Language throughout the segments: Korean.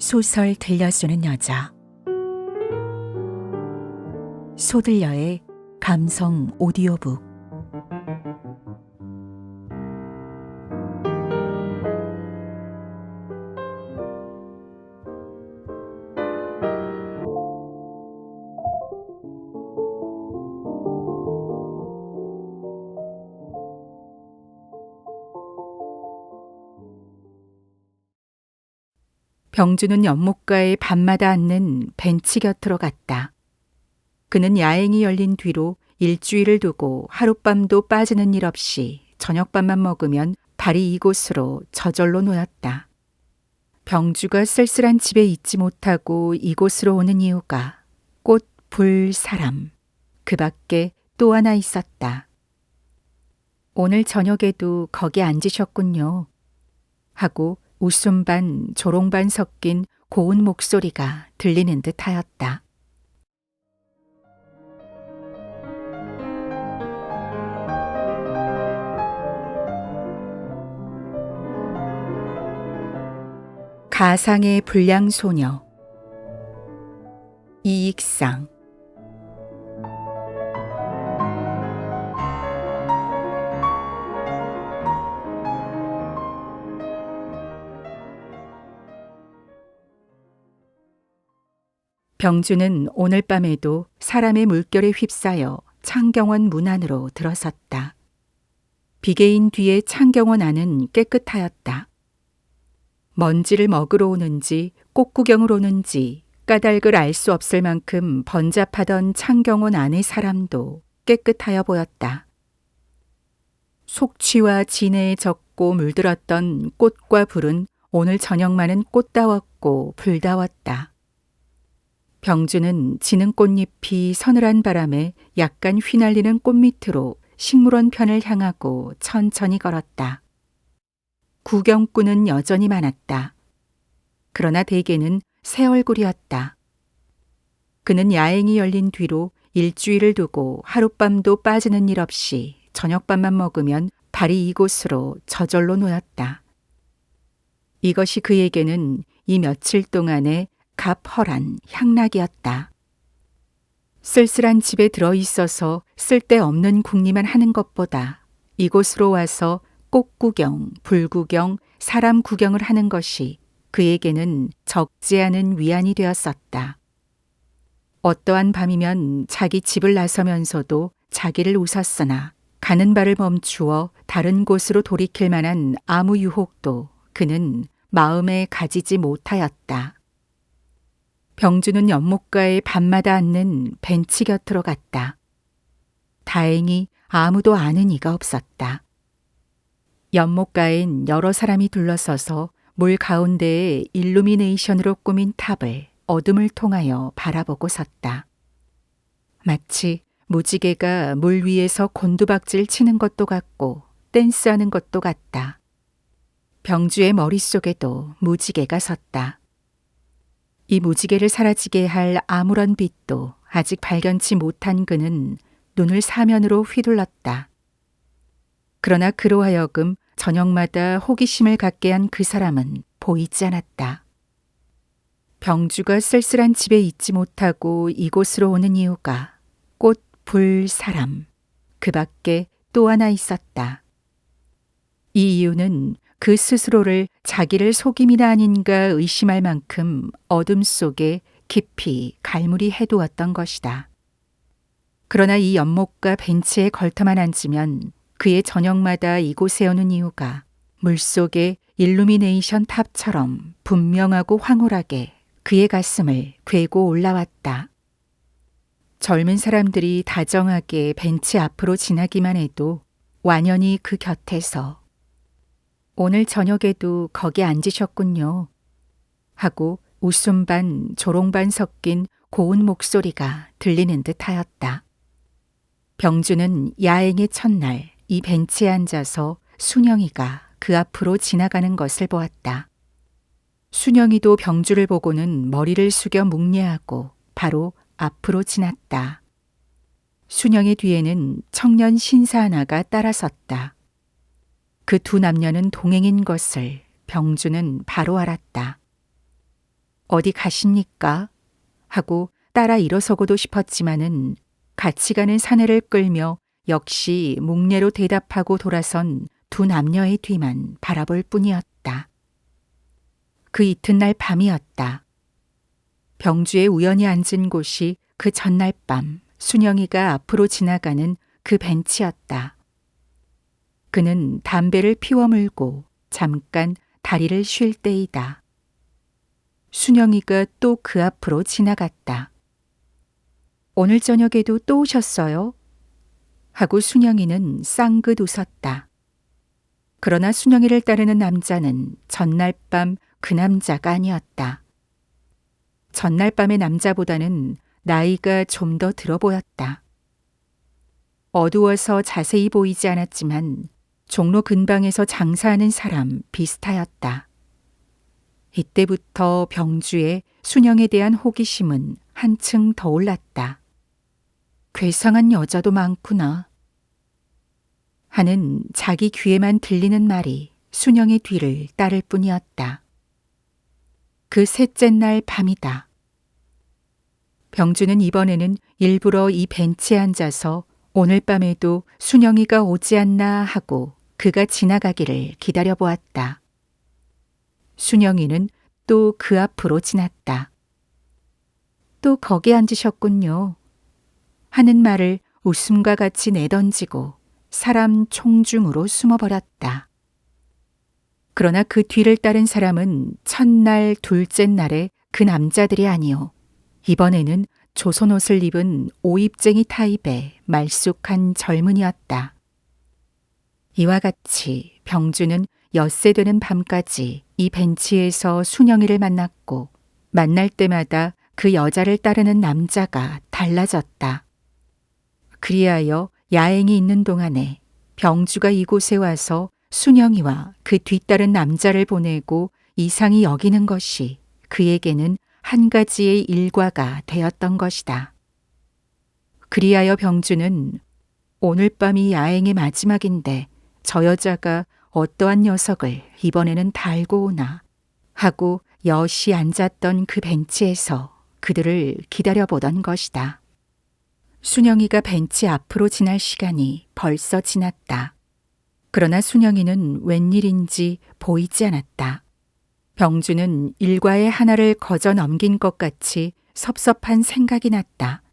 소설 들려주는 여자. 소들려의 감성 오디오북. 병주는 연못가에 밤마다 앉는 벤치 곁으로 갔다. 그는 야행이 열린 뒤로 일주일을 두고 하룻밤도 빠지는 일 없이 저녁밥만 먹으면 발이 이곳으로 저절로 놓였다. 병주가 쓸쓸한 집에 있지 못하고 이곳으로 오는 이유가 꽃, 불, 사람, 그 밖에 또 하나 있었다. 오늘 저녁에도 거기 앉으셨군요. 하고 웃음 반 조롱 반 섞인 고운 목소리가 들리는 듯 하였다. 가상의 불량소녀. 이익상. 병주는 오늘 밤에도 사람의 물결에 휩싸여 창경원 문 안으로 들어섰다. 비개인 뒤에 창경원 안은 깨끗하였다. 먼지를 먹으러 오는지 꽃구경을 오는지 까닭을 알 수 없을 만큼 번잡하던 창경원 안의 사람도 깨끗하여 보였다. 속취와 진해에 젖고 물들었던 꽃과 불은 오늘 저녁만은 꽃다웠고 불다웠다. 병주는 지는 꽃잎이 서늘한 바람에 약간 휘날리는 꽃밑으로 식물원 편을 향하고 천천히 걸었다. 구경꾼은 여전히 많았다. 그러나 대개는 새 얼굴이었다. 그는 야행이 열린 뒤로 일주일을 두고 하룻밤도 빠지는 일 없이 저녁밥만 먹으면 발이 이곳으로 저절로 놓였다. 이것이 그에게는 이 며칠 동안의 갑허란 향락이었다. 쓸쓸한 집에 들어있어서 쓸데없는 궁리만 하는 것보다 이곳으로 와서 꽃구경, 불구경, 사람 구경을 하는 것이 그에게는 적지 않은 위안이 되었었다. 어떠한 밤이면 자기 집을 나서면서도 자기를 웃었으나 가는 발을 멈추어 다른 곳으로 돌이킬 만한 아무 유혹도 그는 마음에 가지지 못하였다. 병주는 연못가에 밤마다 앉는 벤치 곁으로 갔다. 다행히 아무도 아는 이가 없었다. 연못가엔 여러 사람이 둘러서서 물 가운데에 일루미네이션으로 꾸민 탑을 어둠을 통하여 바라보고 섰다. 마치 무지개가 물 위에서 곤두박질 치는 것도 같고 댄스하는 것도 같다. 병주의 머릿속에도 무지개가 섰다. 이 무지개를 사라지게 할 아무런 빛도 아직 발견치 못한 그는 눈을 사면으로 휘둘렀다. 그러나 그로 하여금 저녁마다 호기심을 갖게 한 그 사람은 보이지 않았다. 병주가 쓸쓸한 집에 있지 못하고 이곳으로 오는 이유가 꽃, 불, 사람, 그 밖에 또 하나 있었다. 이 이유는 그 스스로를 자기를 속임이나 아닌가 의심할 만큼 어둠 속에 깊이 갈무리 해두었던 것이다. 그러나 이 연못가 벤치에 걸터만 앉으면 그의 저녁마다 이곳에 오는 이유가 물속의 일루미네이션 탑처럼 분명하고 황홀하게 그의 가슴을 괴고 올라왔다. 젊은 사람들이 다정하게 벤치 앞으로 지나기만 해도 완연히 그 곁에서 오늘 저녁에도 거기 앉으셨군요. 하고 웃음 반 조롱 반 섞인 고운 목소리가 들리는 듯 하였다. 병주는 야행의 첫날 이 벤치에 앉아서 순영이가 그 앞으로 지나가는 것을 보았다. 순영이도 병주를 보고는 머리를 숙여 묵례하고 바로 앞으로 지났다. 순영의 뒤에는 청년 신사 하나가 따라섰다. 그 두 남녀는 동행인 것을 병주는 바로 알았다. 어디 가십니까? 하고 따라 일어서고도 싶었지만은 같이 가는 사내를 끌며 역시 묵례로 대답하고 돌아선 두 남녀의 뒤만 바라볼 뿐이었다. 그 이튿날 밤이었다. 병주에 우연히 앉은 곳이 그 전날 밤 순영이가 앞으로 지나가는 그 벤치였다. 그는 담배를 피워 물고 잠깐 다리를 쉴 때이다. 순영이가 또 그 앞으로 지나갔다. 오늘 저녁에도 또 오셨어요? 하고 순영이는 쌍긋 웃었다. 그러나 순영이를 따르는 남자는 전날 밤 그 남자가 아니었다. 전날 밤의 남자보다는 나이가 좀 더 들어 보였다. 어두워서 자세히 보이지 않았지만 종로 근방에서 장사하는 사람 비슷하였다. 이때부터 병주의 순영에 대한 호기심은 한층 더 올랐다. 괴상한 여자도 많구나 하는 자기 귀에만 들리는 말이 순영의 뒤를 따를 뿐이었다. 그 셋째 날 밤이다. 병주는 이번에는 일부러 이 벤치에 앉아서 오늘 밤에도 순영이가 오지 않나 하고 그가 지나가기를 기다려보았다. 순영이는 또 그 앞으로 지났다. 또 거기 앉으셨군요. 하는 말을 웃음과 같이 내던지고 사람 총중으로 숨어버렸다. 그러나 그 뒤를 따른 사람은 첫날, 둘째 날에 그 남자들이 아니요. 이번에는 조선옷을 입은 오입쟁이 타입의 말쑥한 젊은이였다. 이와 같이 병주는 엿새 되는 밤까지 이 벤치에서 순영이를 만났고 만날 때마다 그 여자를 따르는 남자가 달라졌다. 그리하여 야행이 있는 동안에 병주가 이곳에 와서 순영이와 그 뒤따른 남자를 보내고 이상히 여기는 것이 그에게는 한 가지의 일과가 되었던 것이다. 그리하여 병주는 오늘 밤이 야행의 마지막인데 저 여자가 어떠한 녀석을 이번에는 달고 오나 하고 여시 앉았던 그 벤치에서 그들을 기다려보던 것이다. 순영이가 벤치 앞으로 지날 시간이 벌써 지났다. 그러나 순영이는 웬일인지 보이지 않았다. 병주는 일과의 하나를 거저 넘긴 것 같이 섭섭한 생각이 났다.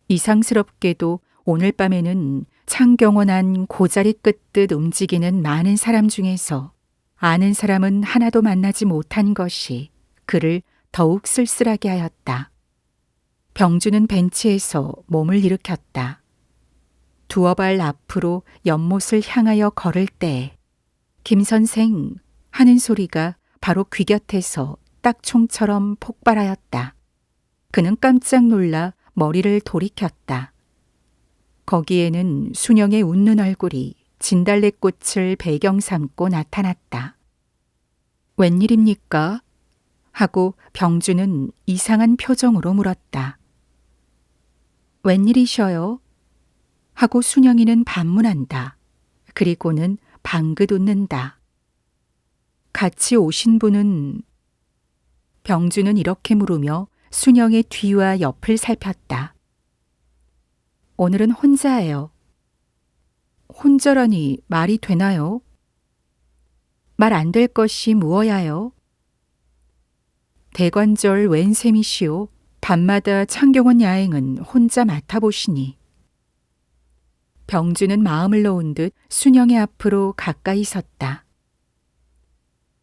이상스럽게도 오늘 밤에는 창경원한 고자리 끄듯 움직이는 많은 사람 중에서 아는 사람은 하나도 만나지 못한 것이 그를 더욱 쓸쓸하게 하였다. 병주는 벤치에서 몸을 일으켰다. 두어 발 앞으로 연못을 향하여 걸을 때 김 선생 하는 소리가 바로 귀 곁에서 딱총처럼 폭발하였다. 그는 깜짝 놀라 머리를 돌이켰다. 거기에는 순영의 웃는 얼굴이 진달래꽃을 배경 삼고 나타났다. 웬일입니까? 하고 병주는 이상한 표정으로 물었다. 웬일이셔요? 하고 순영이는 반문한다. 그리고는 방긋 웃는다. 같이 오신 분은? 병주는 이렇게 물으며 순영의 뒤와 옆을 살폈다. 오늘은 혼자예요. 혼자라니 말이 되나요? 말 안 될 것이 무엇야요? 대관절 웬 셈이시오. 밤마다 창경원 야행은 혼자 맡아보시니. 병주는 마음을 놓은 듯 순영의 앞으로 가까이 섰다.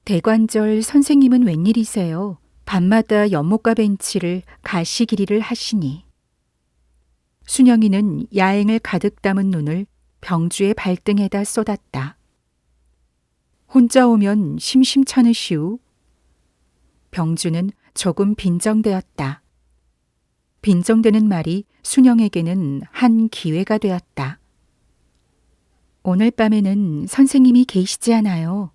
대관절 선생님은 웬일이세요? 밤마다 연못가 벤치를 가시길이를 하시니. 순영이는 야행을 가득 담은 눈을 병주의 발등에다 쏟았다. 혼자 오면 심심찮으시오? 병주는 조금 빈정되었다. 빈정되는 말이 순영에게는 한 기회가 되었다. 오늘 밤에는 선생님이 계시지 않아요.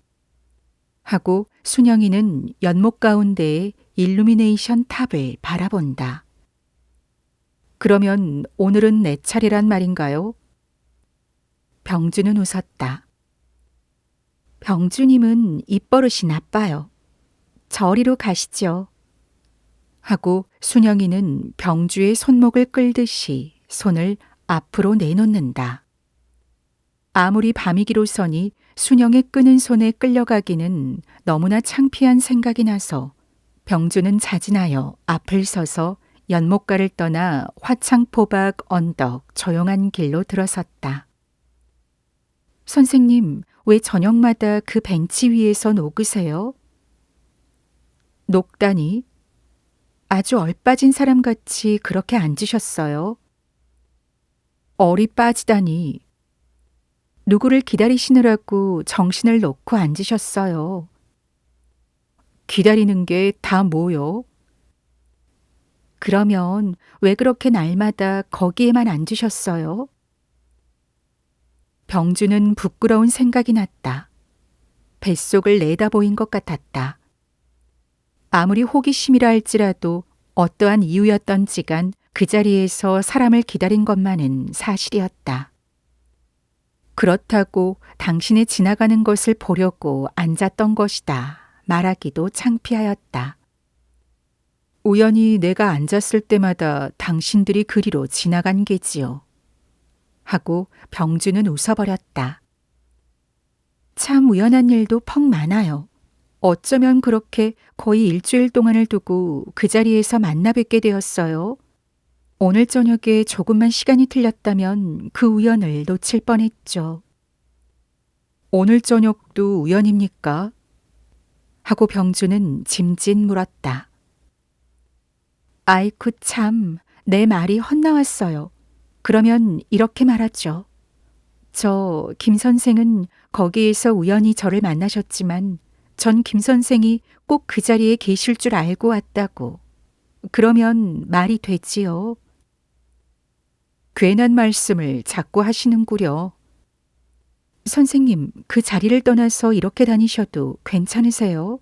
하고 순영이는 연못 가운데의 일루미네이션 탑을 바라본다. 그러면 오늘은 내 차례란 말인가요? 병주는 웃었다. 병주님은 입버릇이 나빠요. 저리로 가시죠. 하고 순영이는 병주의 손목을 끌듯이 손을 앞으로 내놓는다. 아무리 밤이기로서니 순영의 끄는 손에 끌려가기는 너무나 창피한 생각이 나서 병주는 자진하여 앞을 서서 연못가를 떠나 화창포박 언덕 조용한 길로 들어섰다. 선생님, 왜 저녁마다 그 벤치 위에서 녹으세요? 녹다니? 아주 얼빠진 사람같이 그렇게 앉으셨어요. 얼이 빠지다니. 누구를 기다리시느라고 정신을 놓고 앉으셨어요. 기다리는 게 다 뭐요? 그러면 왜 그렇게 날마다 거기에만 앉으셨어요? 병주는 부끄러운 생각이 났다. 뱃속을 내다보인 것 같았다. 아무리 호기심이라 할지라도 어떠한 이유였던지간 그 자리에서 사람을 기다린 것만은 사실이었다. 그렇다고 당신의 지나가는 것을 보려고 앉았던 것이다. 말하기도 창피하였다. 우연히 내가 앉았을 때마다 당신들이 그리로 지나간 게지요. 하고 병주는 웃어버렸다. 참 우연한 일도 퍽 많아요. 어쩌면 그렇게 거의 일주일 동안을 두고 그 자리에서 만나 뵙게 되었어요. 오늘 저녁에 조금만 시간이 틀렸다면 그 우연을 놓칠 뻔했죠. 오늘 저녁도 우연입니까? 하고 병주는 짐짓 물었다. 아이쿠 참, 내 말이 헛나왔어요. 그러면 이렇게 말하죠. 저 김 선생은 거기에서 우연히 저를 만나셨지만 전 김 선생이 꼭 그 자리에 계실 줄 알고 왔다고. 그러면 말이 되지요. 괜한 말씀을 자꾸 하시는구려. 선생님, 그 자리를 떠나서 이렇게 다니셔도 괜찮으세요?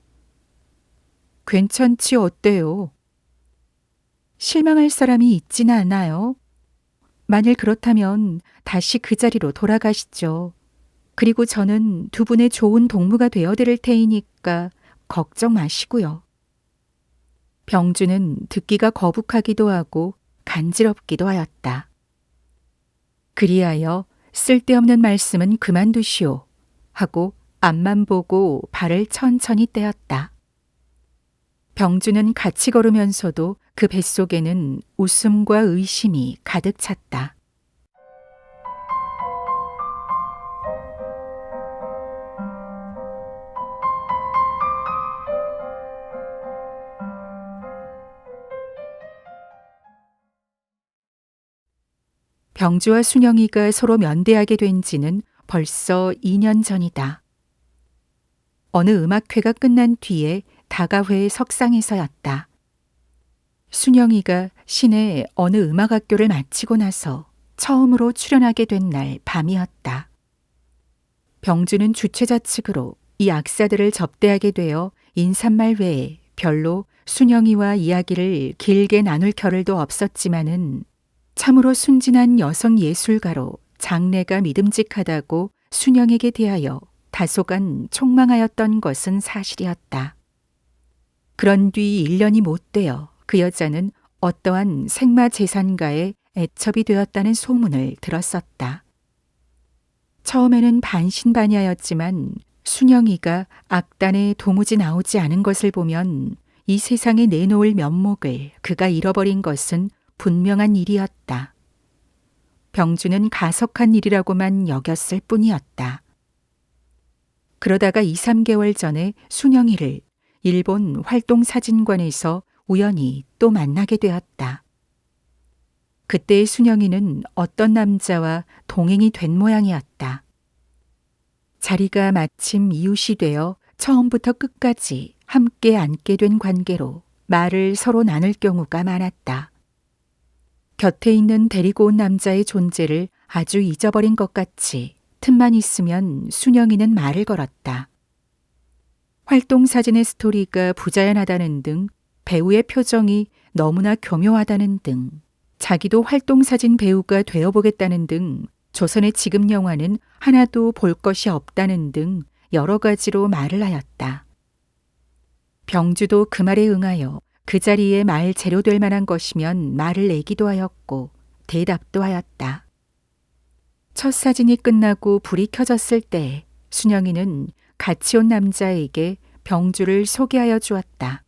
괜찮지 어때요? 실망할 사람이 있지는 않아요. 만일 그렇다면 다시 그 자리로 돌아가시죠. 그리고 저는 두 분의 좋은 동무가 되어드릴 테이니까 걱정 마시고요. 병주는 듣기가 거북하기도 하고 간지럽기도 하였다. 그리하여 쓸데없는 말씀은 그만두시오 하고 앞만 보고 발을 천천히 떼었다. 병주는 같이 걸으면서도 그 뱃속에는 웃음과 의심이 가득 찼다. 병주와 순영이가 서로 면대하게 된 지는 벌써 2년 전이다. 어느 음악회가 끝난 뒤에 다가회 석상에서였다. 순영이가 시내 어느 음악학교를 마치고 나서 처음으로 출연하게 된 날 밤이었다. 병주는 주최자 측으로 이 악사들을 접대하게 되어 인사말 외에 별로 순영이와 이야기를 길게 나눌 겨를도 없었지만은 참으로 순진한 여성 예술가로 장래가 믿음직하다고 순영에게 대하여 다소간 촉망하였던 것은 사실이었다. 그런 뒤 1년이 못 되어 그 여자는 어떠한 생마재산가의 애첩이 되었다는 소문을 들었었다. 처음에는 반신반의하였지만 순영이가 악단에 도무지 나오지 않은 것을 보면 이 세상에 내놓을 면목을 그가 잃어버린 것은 분명한 일이었다. 병주는 가석한 일이라고만 여겼을 뿐이었다. 그러다가 2, 3개월 전에 순영이를 일본 활동사진관에서 우연히 또 만나게 되었다. 그때의 순영이는 어떤 남자와 동행이 된 모양이었다. 자리가 마침 이웃이 되어 처음부터 끝까지 함께 앉게 된 관계로 말을 서로 나눌 경우가 많았다. 곁에 있는 데리고 온 남자의 존재를 아주 잊어버린 것 같이 틈만 있으면 순영이는 말을 걸었다. 활동사진의 스토리가 부자연하다는 등 배우의 표정이 너무나 교묘하다는 등 자기도 활동사진 배우가 되어보겠다는 등 조선의 지금 영화는 하나도 볼 것이 없다는 등 여러 가지로 말을 하였다. 병주도 그 말에 응하여 그 자리에 말 재료될 만한 것이면 말을 내기도 하였고 대답도 하였다. 첫 사진이 끝나고 불이 켜졌을 때 순영이는 같이 온 남자에게 병주를 소개하여 주었다.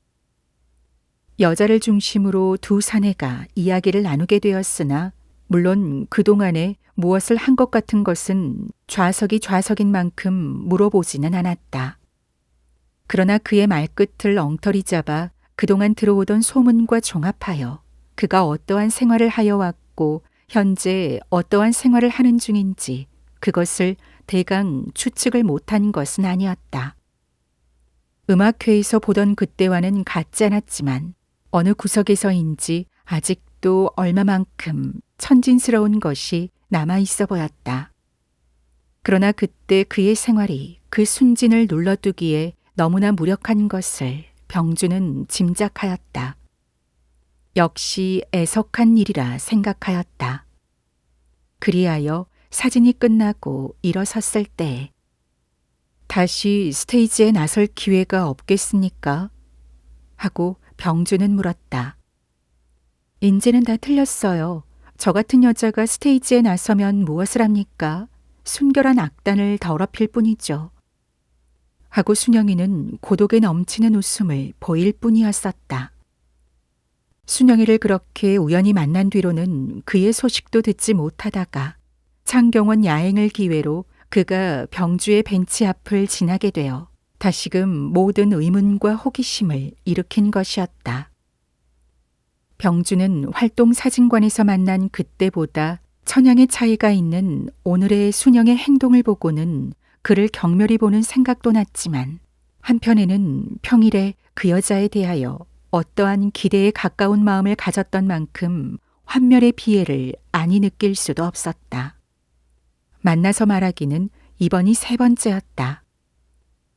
여자를 중심으로 두 사내가 이야기를 나누게 되었으나 물론 그동안에 무엇을 한 것 같은 것은 좌석이 좌석인 만큼 물어보지는 않았다. 그러나 그의 말끝을 엉터리 잡아 그동안 들어오던 소문과 종합하여 그가 어떠한 생활을 하여 왔고 현재 어떠한 생활을 하는 중인지 그것을 대강 추측을 못한 것은 아니었다. 음악회에서 보던 그때와는 같지 않았지만 어느 구석에서인지 아직도 얼마만큼 천진스러운 것이 남아 있어 보였다. 그러나 그때 그의 생활이 그 순진을 눌러두기에 너무나 무력한 것을 병주는 짐작하였다. 역시 애석한 일이라 생각하였다. 그리하여 사진이 끝나고 일어섰을 때 다시 스테이지에 나설 기회가 없겠습니까? 하고 병주는 물었다. 인제는 다 틀렸어요. 저 같은 여자가 스테이지에 나서면 무엇을 합니까? 순결한 악단을 더럽힐 뿐이죠. 하고 순영이는 고독에 넘치는 웃음을 보일 뿐이었었다. 순영이를 그렇게 우연히 만난 뒤로는 그의 소식도 듣지 못하다가 창경원 야행을 기회로 그가 병주의 벤치 앞을 지나게 되어 다시금 모든 의문과 호기심을 일으킨 것이었다. 병주는 활동사진관에서 만난 그때보다 천양의 차이가 있는 오늘의 순영의 행동을 보고는 그를 경멸히 보는 생각도 났지만 한편에는 평일에 그 여자에 대하여 어떠한 기대에 가까운 마음을 가졌던 만큼 환멸의 피해를 아니 느낄 수도 없었다. 만나서 말하기는 이번이 세 번째였다.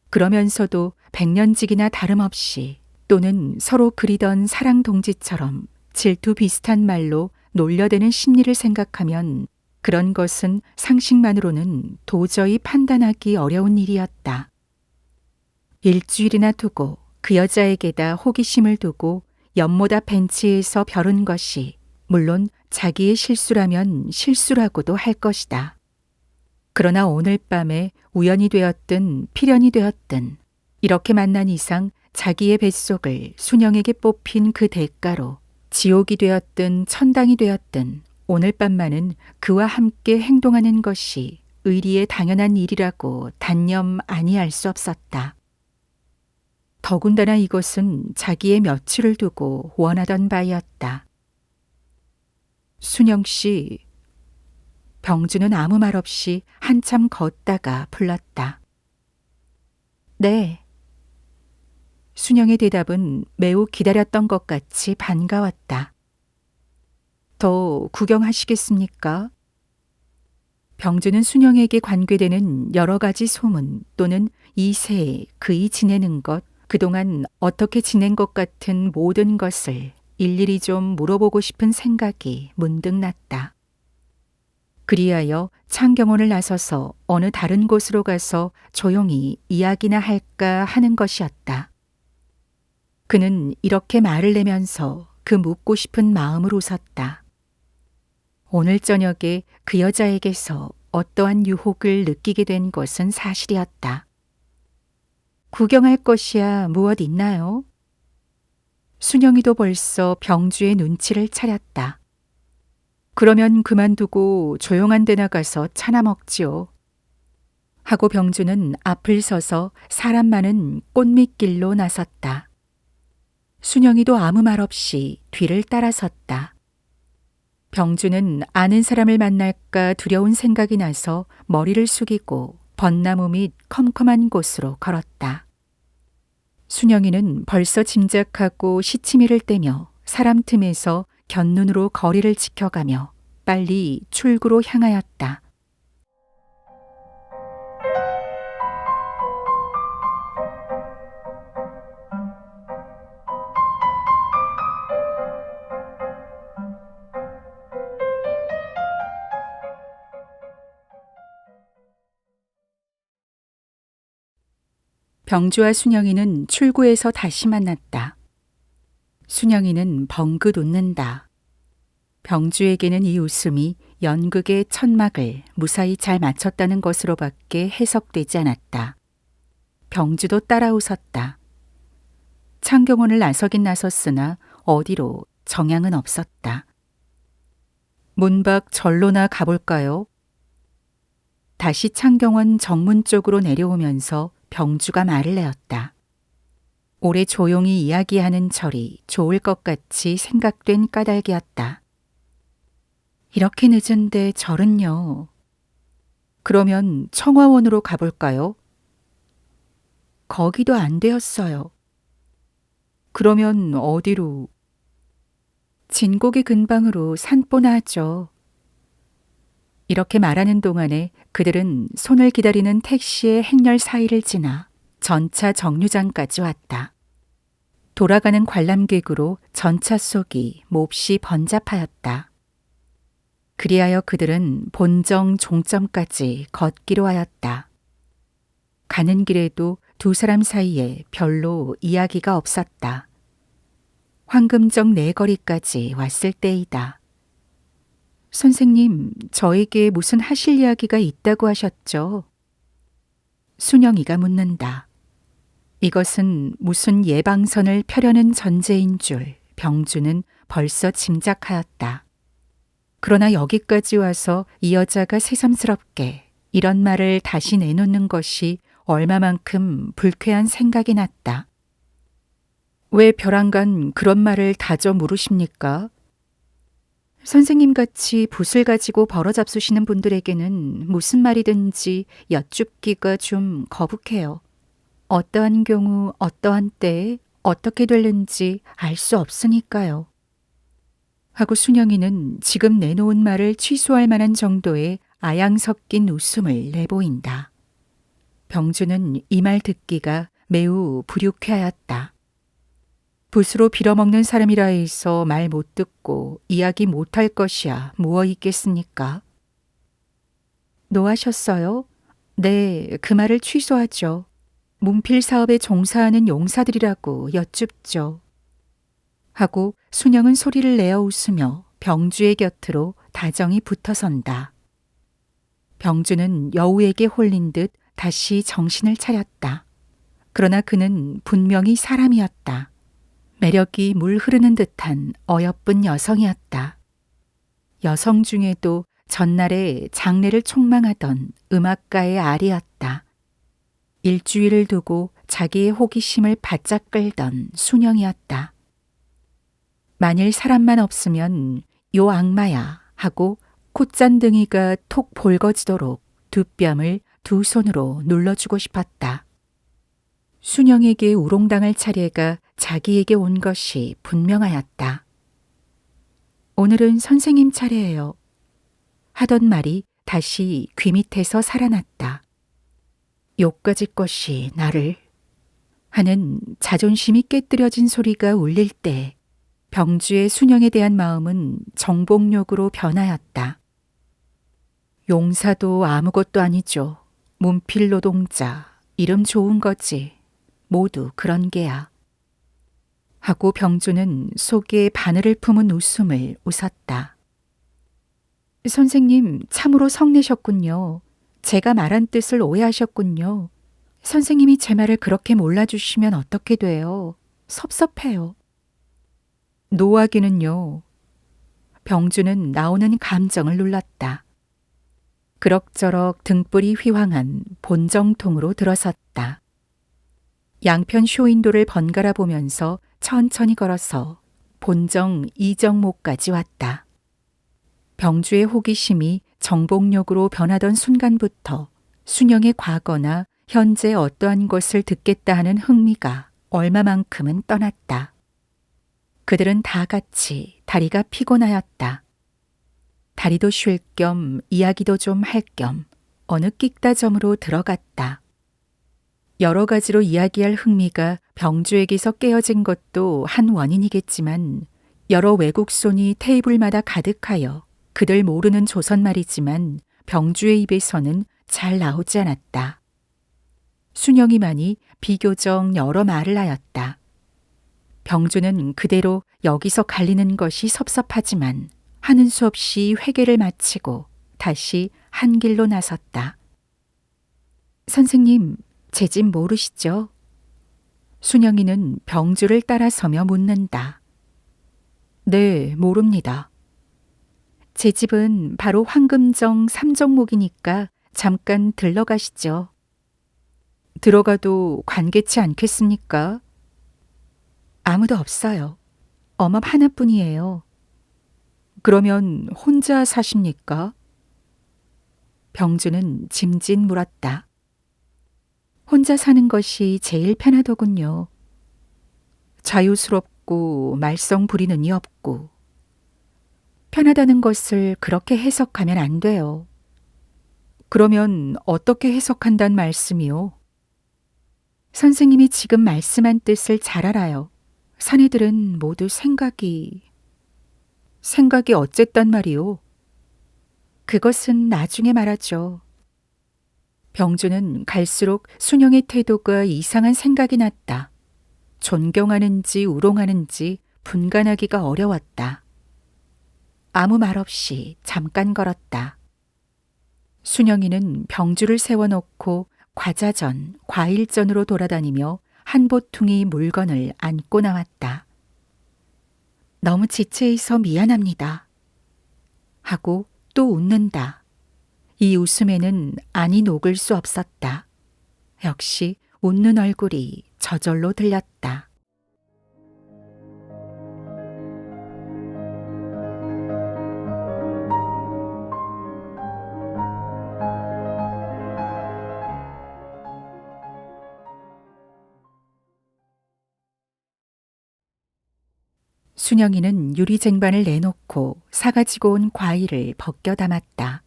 그러면서도 백년직이나 다름없이 또는 서로 그리던 사랑 동지처럼 질투 비슷한 말로 놀려대는 심리를 생각하면 그런 것은 상식만으로는 도저히 판단하기 어려운 일이었다. 일주일이나 두고 그 여자에게다 호기심을 두고 연못 앞 벤치에서 벼른 것이 물론 자기의 실수라면 실수라고도 할 것이다. 그러나 오늘 밤에 우연이 되었든 필연이 되었든 이렇게 만난 이상 자기의 뱃속을 순영에게 뽑힌 그 대가로 지옥이 되었든 천당이 되었든 오늘 밤만은 그와 함께 행동하는 것이 의리에 당연한 일이라고 단념 아니할 수 없었다. 더군다나 이것은 자기의 며칠을 두고 원하던 바였다. 순영 씨, 병주는 아무 말 없이 한참 걷다가 불렀다. 네. 순영의 대답은 매우 기다렸던 것 같이 반가웠다. 더 구경하시겠습니까? 병주는 순영에게 관계되는 여러 가지 소문 또는 이세에 그이 지내는 것, 그동안 어떻게 지낸 것 같은 모든 것을 일일이 좀 물어보고 싶은 생각이 문득 났다. 그리하여 창경원을 나서서 어느 다른 곳으로 가서 조용히 이야기나 할까 하는 것이었다. 그는 이렇게 말을 내면서 그 묻고 싶은 마음을 웃었다. 오늘 저녁에 그 여자에게서 어떠한 유혹을 느끼게 된 것은 사실이었다. 구경할 것이야 무엇 있나요? 순영이도 벌써 병주의 눈치를 차렸다. 그러면 그만두고 조용한 데 나가서 차나 먹지요. 하고 병주는 앞을 서서 사람 많은 꽃밑길로 나섰다. 순영이도 아무 말 없이 뒤를 따라섰다. 병주는 아는 사람을 만날까 두려운 생각이 나서 머리를 숙이고 벚나무 밑 컴컴한 곳으로 걸었다. 순영이는 벌써 짐작하고 시치미를 떼며 사람 틈에서 곁눈으로 거리를 지켜가며 빨리 출구로 향하였다. 병주와 순영이는 출구에서 다시 만났다. 순영이는 벙긋 웃는다. 병주에게는 이 웃음이 연극의 천막을 무사히 잘 맞췄다는 것으로밖에 해석되지 않았다. 병주도 따라 웃었다. 창경원을 나서긴 나섰으나 어디로 정향은 없었다. 문 밖 절로나 가볼까요? 다시 창경원 정문 쪽으로 내려오면서 병주가 말을 내었다. 오래 조용히 이야기하는 철이 좋을 것 같이 생각된 까닭이었다. 이렇게 늦은데 절은요. 그러면 청화원으로 가볼까요? 거기도 안 되었어요. 그러면 어디로? 진곡의 근방으로 산보나 하죠. 이렇게 말하는 동안에 그들은 손을 기다리는 택시의 행렬 사이를 지나 전차 정류장까지 왔다. 돌아가는 관람객으로 전차 속이 몹시 번잡하였다. 그리하여 그들은 본정 종점까지 걷기로 하였다. 가는 길에도 두 사람 사이에 별로 이야기가 없었다. 황금정 내거리까지 왔을 때이다. 선생님, 저에게 무슨 하실 이야기가 있다고 하셨죠? 순영이가 묻는다. 이것은 무슨 예방선을 펴려는 전제인 줄 병주는 벌써 짐작하였다. 그러나 여기까지 와서 이 여자가 새삼스럽게 이런 말을 다시 내놓는 것이 얼마만큼 불쾌한 생각이 났다. 왜 벼랑간 그런 말을 다져 물으십니까? 선생님같이 붓을 가지고 벌어잡수시는 분들에게는 무슨 말이든지 여쭙기가 좀 거북해요. 어떠한 경우 어떠한 때에 어떻게 될는지 알 수 없으니까요. 하고 순영이는 지금 내놓은 말을 취소할 만한 정도의 아양 섞인 웃음을 내보인다. 병주는 이 말 듣기가 매우 불쾌하였다. 붓으로 빌어먹는 사람이라 해서 말 못 듣고 이야기 못할 것이야 무어 있겠습니까? 노하셨어요? 네, 그 말을 취소하죠. 문필 사업에 종사하는 용사들이라고 여쭙죠. 하고 순영은 소리를 내어 웃으며 병주의 곁으로 다정히 붙어선다. 병주는 여우에게 홀린 듯 다시 정신을 차렸다. 그러나 그는 분명히 사람이었다. 매력이 물 흐르는 듯한 어여쁜 여성이었다. 여성 중에도 전날에 장래를 촉망하던 음악가의 아리였다. 일주일을 두고 자기의 호기심을 바짝 끌던 순영이었다. 만일 사람만 없으면 요 악마야 하고 콧잔등이가 톡 볼거지도록 두 뺨을 두 손으로 눌러주고 싶었다. 순영에게 우롱당할 차례가 자기에게 온 것이 분명하였다. 오늘은 선생님 차례예요. 하던 말이 다시 귀 밑에서 살아났다. 요까지 것이 나를 하는 자존심이 깨뜨려진 소리가 울릴 때 병주의 순영에 대한 마음은 정복욕으로 변하였다. 용사도 아무것도 아니죠. 문필 노동자, 이름 좋은 거지. 모두 그런 게야. 하고 병주는 속에 바늘을 품은 웃음을 웃었다. 선생님, 참으로 성내셨군요. 제가 말한 뜻을 오해하셨군요. 선생님이 제 말을 그렇게 몰라주시면 어떻게 돼요? 섭섭해요. 노하기는요. 병주는 나오는 감정을 눌렀다. 그럭저럭 등불이 휘황한 본정통으로 들어섰다. 양편 쇼윈도를 번갈아 보면서 천천히 걸어서 본정 이정모까지 왔다. 병주의 호기심이 정복력으로 변하던 순간부터 순영의 과거나 현재 어떠한 것을 듣겠다 하는 흥미가 얼마만큼은 떠났다. 그들은 다 같이 다리가 피곤하였다. 다리도 쉴 겸 이야기도 좀 할 겸 어느 끽다점으로 들어갔다. 여러 가지로 이야기할 흥미가 병주에게서 깨어진 것도 한 원인이겠지만 여러 외국 손이 테이블마다 가득하여 그들 모르는 조선말이지만 병주의 입에서는 잘 나오지 않았다. 순영이만이 비교적 여러 말을 하였다. 병주는 그대로 여기서 갈리는 것이 섭섭하지만 하는 수 없이 회개를 마치고 다시 한 길로 나섰다. 선생님, 제 집 모르시죠? 순영이는 병주를 따라서며 묻는다. 네, 모릅니다. 제 집은 바로 황금정 삼정목이니까 잠깐 들러가시죠. 들어가도 관계치 않겠습니까? 아무도 없어요. 어멈 하나뿐이에요. 그러면 혼자 사십니까? 병주는 짐짓 물었다. 혼자 사는 것이 제일 편하더군요. 자유스럽고 말썽 부리는 이 없고. 편하다는 것을 그렇게 해석하면 안 돼요. 그러면 어떻게 해석한단 말씀이요? 선생님이 지금 말씀한 뜻을 잘 알아요. 사내들은 모두 생각이 어쨌단 말이요? 그것은 나중에 말하죠. 병주는 갈수록 순영의 태도가 이상한 생각이 났다. 존경하는지 우롱하는지 분간하기가 어려웠다. 아무 말 없이 잠깐 걸었다. 순영이는 병주를 세워놓고 과자전, 과일전으로 돌아다니며 한 보퉁이 물건을 안고 나왔다. 너무 지체 있어 미안합니다. 하고 또 웃는다. 이 웃음에는 안이 녹을 수 없었다. 역시 웃는 얼굴이 저절로 들렸다. 순영이는 유리쟁반을 내놓고 사가지고 온 과일을 벗겨 담았다.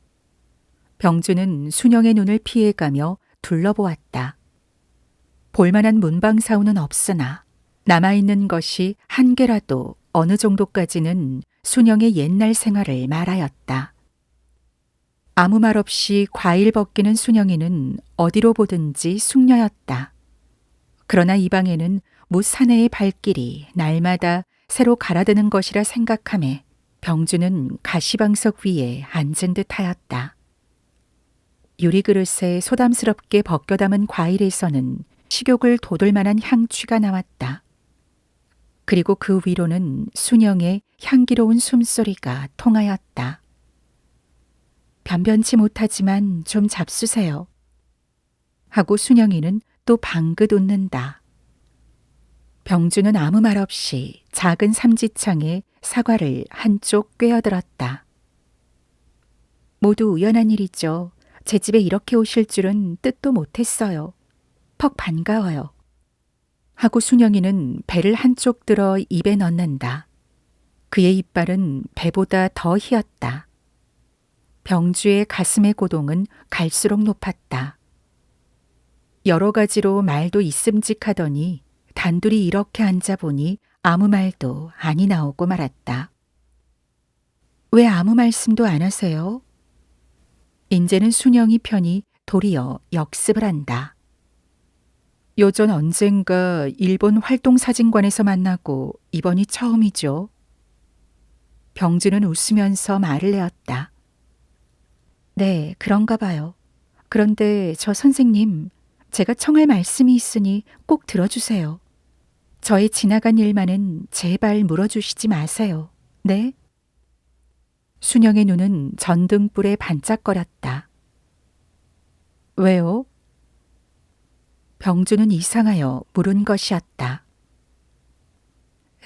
병주는 순영의 눈을 피해가며 둘러보았다. 볼만한 문방사우는 없으나 남아있는 것이 한 개라도 어느 정도까지는 순영의 옛날 생활을 말하였다. 아무 말 없이 과일 벗기는 순영이는 어디로 보든지 숙녀였다. 그러나 이 방에는 못 사내의 발길이 날마다 새로 갈아드는 것이라 생각하며 병주는 가시방석 위에 앉은 듯 하였다. 유리그릇에 소담스럽게 벗겨 담은 과일에서는 식욕을 돋을 만한 향취가 나왔다. 그리고 그 위로는 순영의 향기로운 숨소리가 통하였다. 변변치 못하지만 좀 잡수세요. 하고 순영이는 또 방긋 웃는다. 병주는 아무 말 없이 작은 삼지창에 사과를 한쪽 꿰어들었다. 모두 우연한 일이죠. 제 집에 이렇게 오실 줄은 뜻도 못했어요. 퍽 반가워요. 하고 순영이는 배를 한쪽 들어 입에 넣는다. 그의 이빨은 배보다 더 희었다. 병주의 가슴의 고동은 갈수록 높았다. 여러 가지로 말도 있음직하더니 단둘이 이렇게 앉아보니 아무 말도 아니 나오고 말았다. 왜 아무 말씀도 안 하세요? 인제는 순영이 편이 도리어 역습을 한다. 요전 언젠가 일본 활동사진관에서 만나고 이번이 처음이죠. 병주는 웃으면서 말을 내었다. 네, 그런가 봐요. 그런데 저 선생님, 제가 청할 말씀이 있으니 꼭 들어주세요. 저의 지나간 일만은 제발 물어주시지 마세요. 네? 순영의 눈은 전등불에 반짝거렸다. 왜요? 병주는 이상하여 물은 것이었다.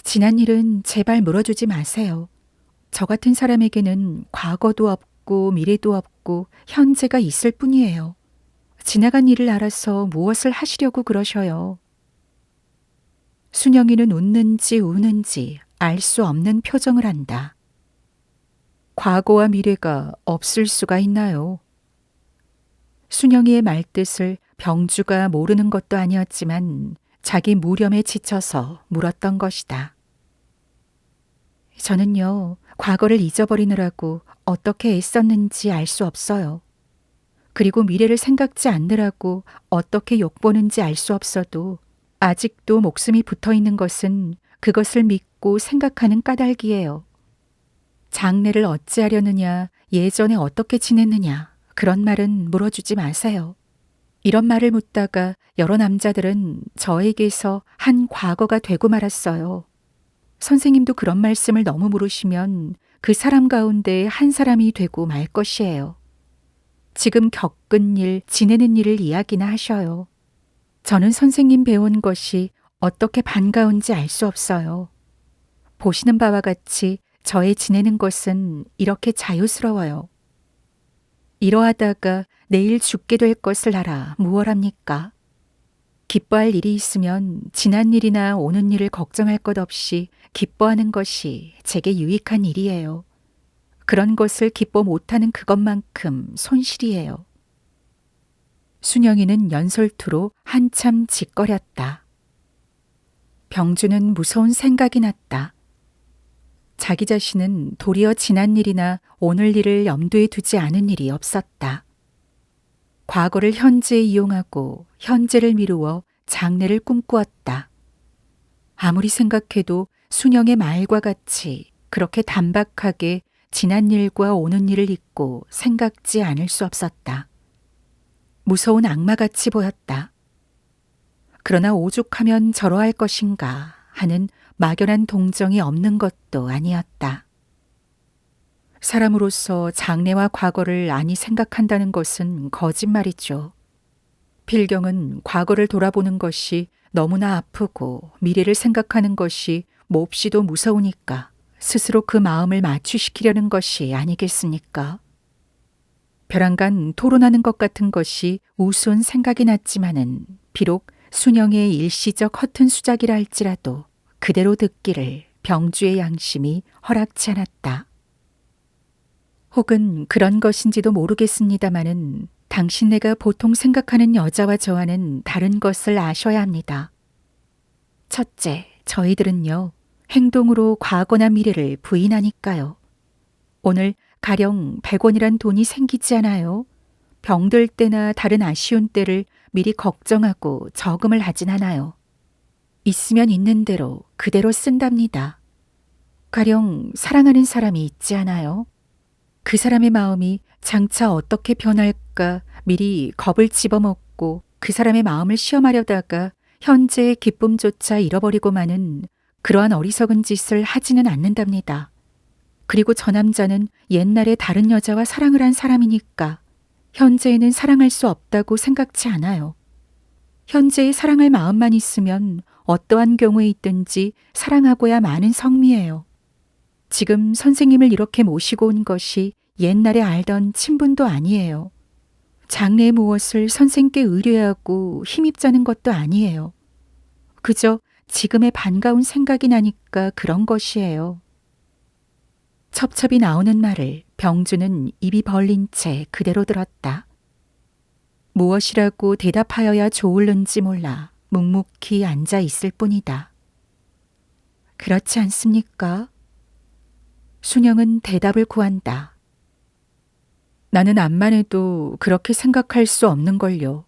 지난 일은 제발 물어주지 마세요. 저 같은 사람에게는 과거도 없고 미래도 없고 현재가 있을 뿐이에요. 지나간 일을 알아서 무엇을 하시려고 그러셔요. 순영이는 웃는지 우는지 알 수 없는 표정을 한다. 과거와 미래가 없을 수가 있나요? 순영이의 말뜻을 병주가 모르는 것도 아니었지만 자기 무렴에 지쳐서 물었던 것이다. 저는요, 과거를 잊어버리느라고 어떻게 애썼는지 알 수 없어요. 그리고 미래를 생각지 않느라고 어떻게 욕보는지 알 수 없어도 아직도 목숨이 붙어 있는 것은 그것을 믿고 생각하는 까닭이에요. 장래를 어찌하려느냐, 예전에 어떻게 지냈느냐, 그런 말은 물어주지 마세요. 이런 말을 묻다가 여러 남자들은 저에게서 한 과거가 되고 말았어요. 선생님도 그런 말씀을 너무 물으시면 그 사람 가운데 한 사람이 되고 말 것이에요. 지금 겪은 일, 지내는 일을 이야기나 하셔요. 저는 선생님 배운 것이 어떻게 반가운지 알 수 없어요. 보시는 바와 같이 저의 지내는 것은 이렇게 자유스러워요. 이러하다가 내일 죽게 될 것을 알아 무얼합니까? 기뻐할 일이 있으면 지난 일이나 오는 일을 걱정할 것 없이 기뻐하는 것이 제게 유익한 일이에요. 그런 것을 기뻐 못하는 그것만큼 손실이에요. 순영이는 연설투로 한참 짓거렸다. 병주는 무서운 생각이 났다. 자기 자신은 도리어 지난 일이나 오늘 일을 염두에 두지 않은 일이 없었다. 과거를 현재에 이용하고 현재를 미루어 장래를 꿈꾸었다. 아무리 생각해도 순영의 말과 같이 그렇게 단박하게 지난 일과 오는 일을 잊고 생각지 않을 수 없었다. 무서운 악마같이 보였다. 그러나 오죽하면 저러할 것인가 하는 막연한 동정이 없는 것도 아니었다. 사람으로서 장래와 과거를 아니 생각한다는 것은 거짓말이죠. 필경은 과거를 돌아보는 것이 너무나 아프고 미래를 생각하는 것이 몹시도 무서우니까 스스로 그 마음을 맞추시키려는 것이 아니겠습니까? 벼랑간 토론하는 것 같은 것이 우스운 생각이 났지만은 비록 순영의 일시적 허튼 수작이라 할지라도 그대로 듣기를 병주의 양심이 허락치 않았다. 혹은 그런 것인지도 모르겠습니다마는 당신네가 보통 생각하는 여자와 저와는 다른 것을 아셔야 합니다. 첫째, 저희들은요, 행동으로 과거나 미래를 부인하니까요. 오늘 가령 100원이란 돈이 생기지 않아요. 병들 때나 다른 아쉬운 때를 미리 걱정하고 저금을 하진 않아요. 있으면 있는 대로 그대로 쓴답니다. 가령 사랑하는 사람이 있지 않아요? 그 사람의 마음이 장차 어떻게 변할까 미리 겁을 집어먹고 그 사람의 마음을 시험하려다가 현재의 기쁨조차 잃어버리고 마는 그러한 어리석은 짓을 하지는 않는답니다. 그리고 저 남자는 옛날에 다른 여자와 사랑을 한 사람이니까 현재에는 사랑할 수 없다고 생각지 않아요. 현재에 사랑할 마음만 있으면 어떠한 경우에 있든지 사랑하고야 마는 성미예요. 지금 선생님을 이렇게 모시고 온 것이 옛날에 알던 친분도 아니에요. 장래의 무엇을 선생께 의뢰하고 힘입자는 것도 아니에요. 그저 지금의 반가운 생각이 나니까 그런 것이에요. 첩첩이 나오는 말을 병주는 입이 벌린 채 그대로 들었다. 무엇이라고 대답하여야 좋을는지 몰라 묵묵히 앉아 있을 뿐이다. 그렇지 않습니까? 순영은 대답을 구한다. 나는 암만 해도 그렇게 생각할 수 없는 걸요.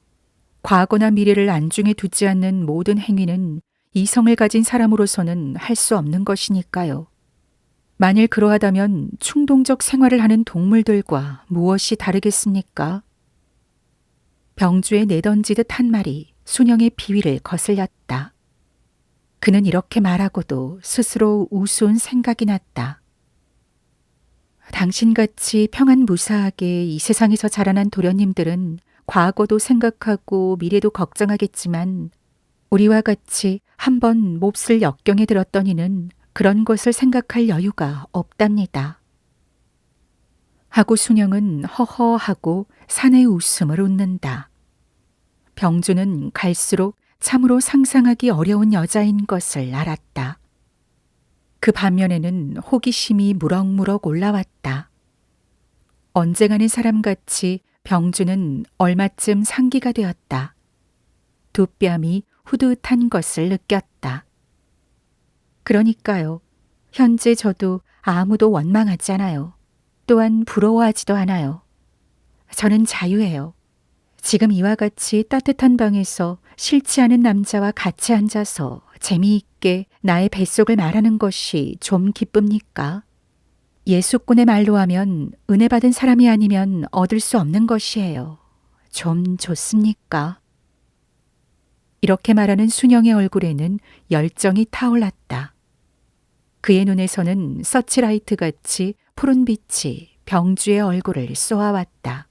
과거나 미래를 안중에 두지 않는 모든 행위는 이성을 가진 사람으로서는 할 수 없는 것이니까요. 만일 그러하다면 충동적 생활을 하는 동물들과 무엇이 다르겠습니까? 병주에 내던지듯 한 말이 순영의 비위를 거슬렸다. 그는 이렇게 말하고도 스스로 우스운 생각이 났다. 당신같이 평안무사하게 이 세상에서 자라난 도련님들은 과거도 생각하고 미래도 걱정하겠지만 우리와 같이 한번 몹쓸 역경에 들었던 이는 그런 것을 생각할 여유가 없답니다. 하고 순영은 허허하고 사내의 웃음을 웃는다. 병주는 갈수록 참으로 상상하기 어려운 여자인 것을 알았다. 그 반면에는 호기심이 무럭무럭 올라왔다. 언제 가는 사람같이 병주는 얼마쯤 상기가 되었다. 두 뺨이 후듯한 것을 느꼈다. 그러니까요. 현재 저도 아무도 원망하지 않아요. 또한 부러워하지도 않아요. 저는 자유해요. 지금 이와 같이 따뜻한 방에서 싫지 않은 남자와 같이 앉아서 재미있게 주님께 나의 뱃속을 말하는 것이 좀 기쁩니까? 예수꾼의 말로 하면 은혜 받은 사람이 아니면 얻을 수 없는 것이에요. 좀 좋습니까? 이렇게 말하는 순영의 얼굴에는 열정이 타올랐다. 그의 눈에서는 서치라이트 같이 푸른 빛이 병주의 얼굴을 쏘아왔다.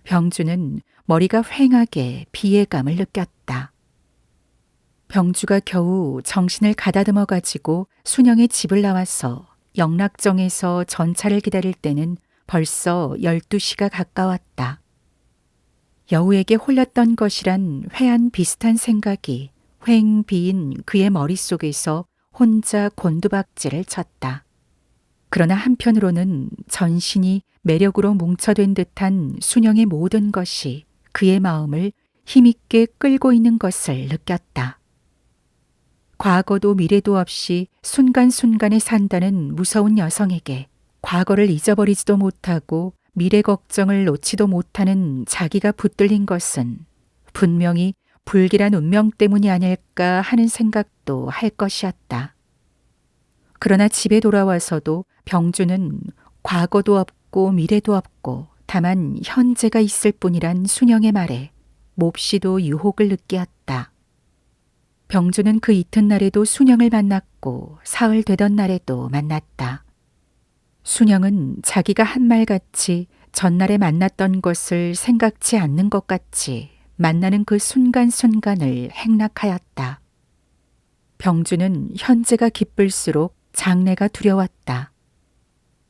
병주는 머리가 휑하게 비애감을 느꼈다. 병주가 겨우 정신을 가다듬어 가지고 순영의 집을 나와서 영락정에서 전차를 기다릴 때는 벌써 12시가 가까웠다. 여우에게 홀렸던 것이란 회한 비슷한 생각이 휑 비인 그의 머릿속에서 혼자 곤두박질을 쳤다. 그러나 한편으로는 전신이 매력으로 뭉쳐된 듯한 순영의 모든 것이 그의 마음을 힘있게 끌고 있는 것을 느꼈다. 과거도 미래도 없이 순간순간에 산다는 무서운 여성에게 과거를 잊어버리지도 못하고 미래 걱정을 놓지도 못하는 자기가 붙들린 것은 분명히 불길한 운명 때문이 아닐까 하는 생각도 할 것이었다. 그러나 집에 돌아와서도 병주는 과거도 없고 미래도 없고 다만 현재가 있을 뿐이란 순영의 말에 몹시도 유혹을 느끼었다. 병주는 그 이튿날에도 순영을 만났고 사흘 되던 날에도 만났다. 순영은 자기가 한 말같이 전날에 만났던 것을 생각지 않는 것 같이 만나는 그 순간순간을 행락하였다. 병주는 현재가 기쁠수록 장래가 두려웠다.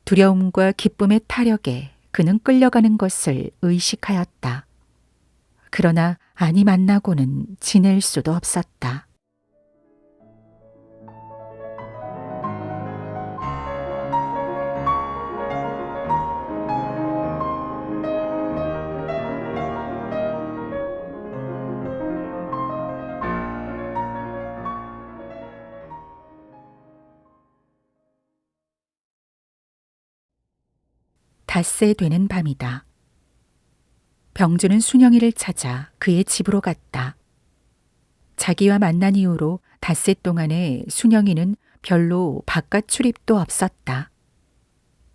두려움과 기쁨의 타력에 그는 끌려가는 것을 의식하였다. 그러나 아니 만나고는 지낼 수도 없었다. 닷새 되는 밤이다. 병주는 순영이를 찾아 그의 집으로 갔다. 자기와 만난 이후로 닷새 동안에 순영이는 별로 바깥 출입도 없었다.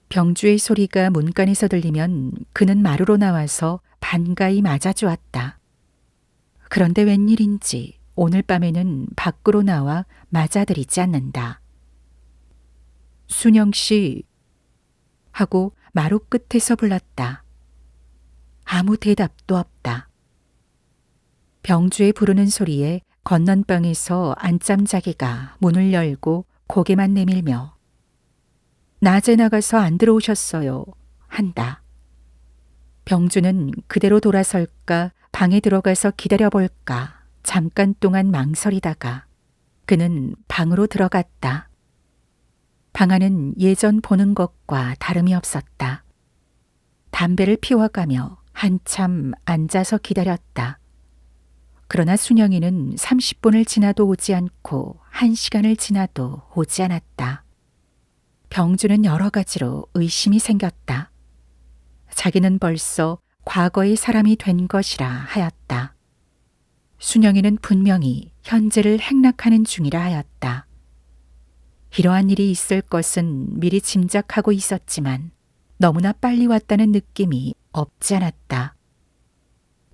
병주의 소리가 문간에서 들리면 그는 마루로 나와서 반가이 맞아주었다. 그런데 웬일인지 오늘 밤에는 밖으로 나와 맞아들이지 않는다. 순영 씨 하고 마루 끝에서 불렀다. 아무 대답도 없다. 병주의 부르는 소리에 건넌방에서 안짬자기가 문을 열고 고개만 내밀며 낮에 나가서 안 들어오셨어요 한다. 병주는 그대로 돌아설까 방에 들어가서 기다려볼까 잠깐 동안 망설이다가 그는 방으로 들어갔다. 방 안은 예전 보는 것과 다름이 없었다. 담배를 피워가며 한참 앉아서 기다렸다. 그러나 순영이는 30분을 지나도 오지 않고 1시간을 지나도 오지 않았다. 병주는 여러 가지로 의심이 생겼다. 자기는 벌써 과거의 사람이 된 것이라 하였다. 순영이는 분명히 현재를 행락하는 중이라 하였다. 이러한 일이 있을 것은 미리 짐작하고 있었지만 너무나 빨리 왔다는 느낌이 없지 않았다.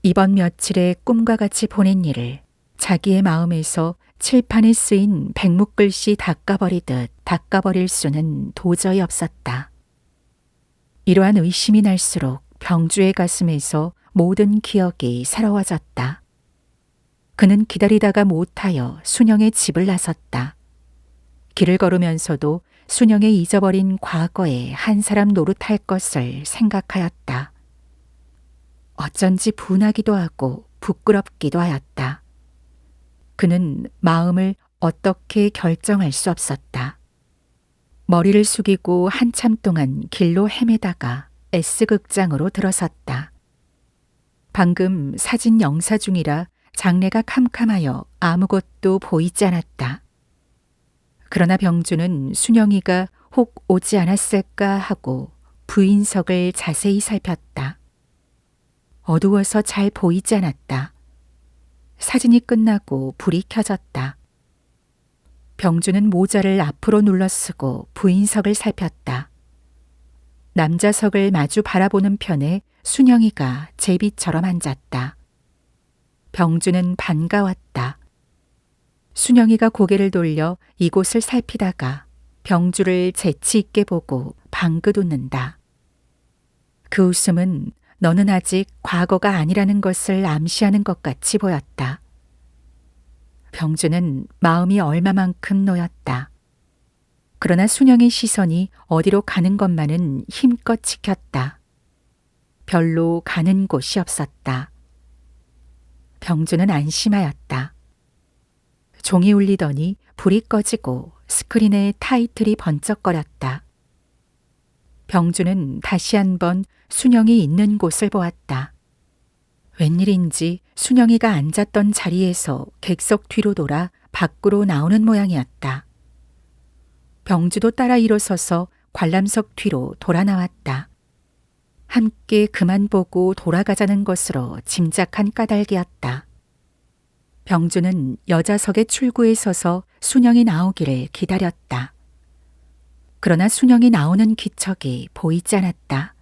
이번 며칠의 꿈과 같이 보낸 일을 자기의 마음에서 칠판에 쓰인 백묵글씨 닦아버리듯 닦아버릴 수는 도저히 없었다. 이러한 의심이 날수록 병주의 가슴에서 모든 기억이 새로워졌다. 그는 기다리다가 못하여 순영의 집을 나섰다. 길을 걸으면서도 순영의 잊어버린 과거에 한 사람 노릇할 것을 생각하였다. 어쩐지 분하기도 하고 부끄럽기도 하였다. 그는 마음을 어떻게 결정할 수 없었다. 머리를 숙이고 한참 동안 길로 헤매다가 S극장으로 들어섰다. 방금 사진 영사 중이라 장래가 캄캄하여 아무것도 보이지 않았다. 그러나 병주는 순영이가 혹 오지 않았을까 하고 부인석을 자세히 살폈다. 어두워서 잘 보이지 않았다. 사진이 끝나고 불이 켜졌다. 병주는 모자를 앞으로 눌러쓰고 부인석을 살폈다. 남자석을 마주 바라보는 편에 순영이가 제비처럼 앉았다. 병주는 반가웠다. 순영이가 고개를 돌려 이곳을 살피다가 병주를 재치 있게 보고 방긋 웃는다. 그 웃음은 너는 아직 과거가 아니라는 것을 암시하는 것 같이 보였다. 병주는 마음이 얼마만큼 놓였다. 그러나 순영의 시선이 어디로 가는 것만은 힘껏 지켰다. 별로 가는 곳이 없었다. 병주는 안심하였다. 종이 울리더니 불이 꺼지고 스크린에 타이틀이 번쩍거렸다. 병주는 다시 한번 순영이 있는 곳을 보았다. 웬일인지 순영이가 앉았던 자리에서 객석 뒤로 돌아 밖으로 나오는 모양이었다. 병주도 따라 일어서서 관람석 뒤로 돌아 나왔다. 함께 그만 보고 돌아가자는 것으로 짐작한 까닭이었다. 병주는 여자석의 출구에 서서 순영이 나오기를 기다렸다. 그러나 순영이 나오는 기척이 보이지 않았다.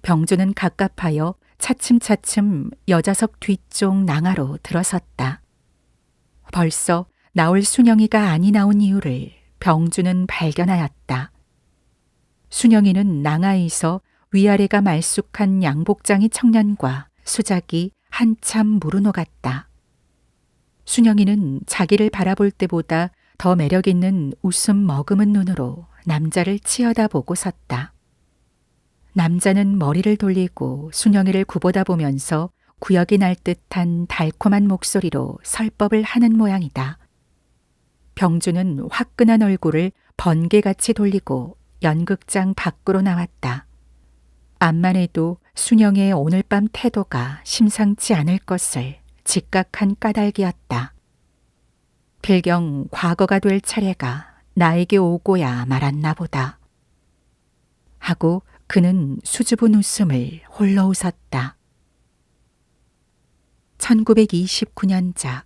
병주는 갑갑하여 차츰차츰 여자석 뒤쪽 낭하로 들어섰다. 벌써 나올 순영이가 아니 나온 이유를 병주는 발견하였다. 순영이는 낭하에서 위아래가 말쑥한 양복장이 청년과 수작이 한참 무르녹았다. 순영이는 자기를 바라볼 때보다 더 매력 있는 웃음 머금은 눈으로 남자를 치어다보고 섰다. 남자는 머리를 돌리고 순영이를 굽어다보면서 구역이 날 듯한 달콤한 목소리로 설법을 하는 모양이다. 병주는 화끈한 얼굴을 번개같이 돌리고 연극장 밖으로 나왔다. 암만 해도 순영의 오늘 밤 태도가 심상치 않을 것을 직각한 까닭이었다. 필경 과거가 될 차례가 나에게 오고야 말았나 보다. 하고 그는 수줍은 웃음을 홀로 웃었다. 1929년작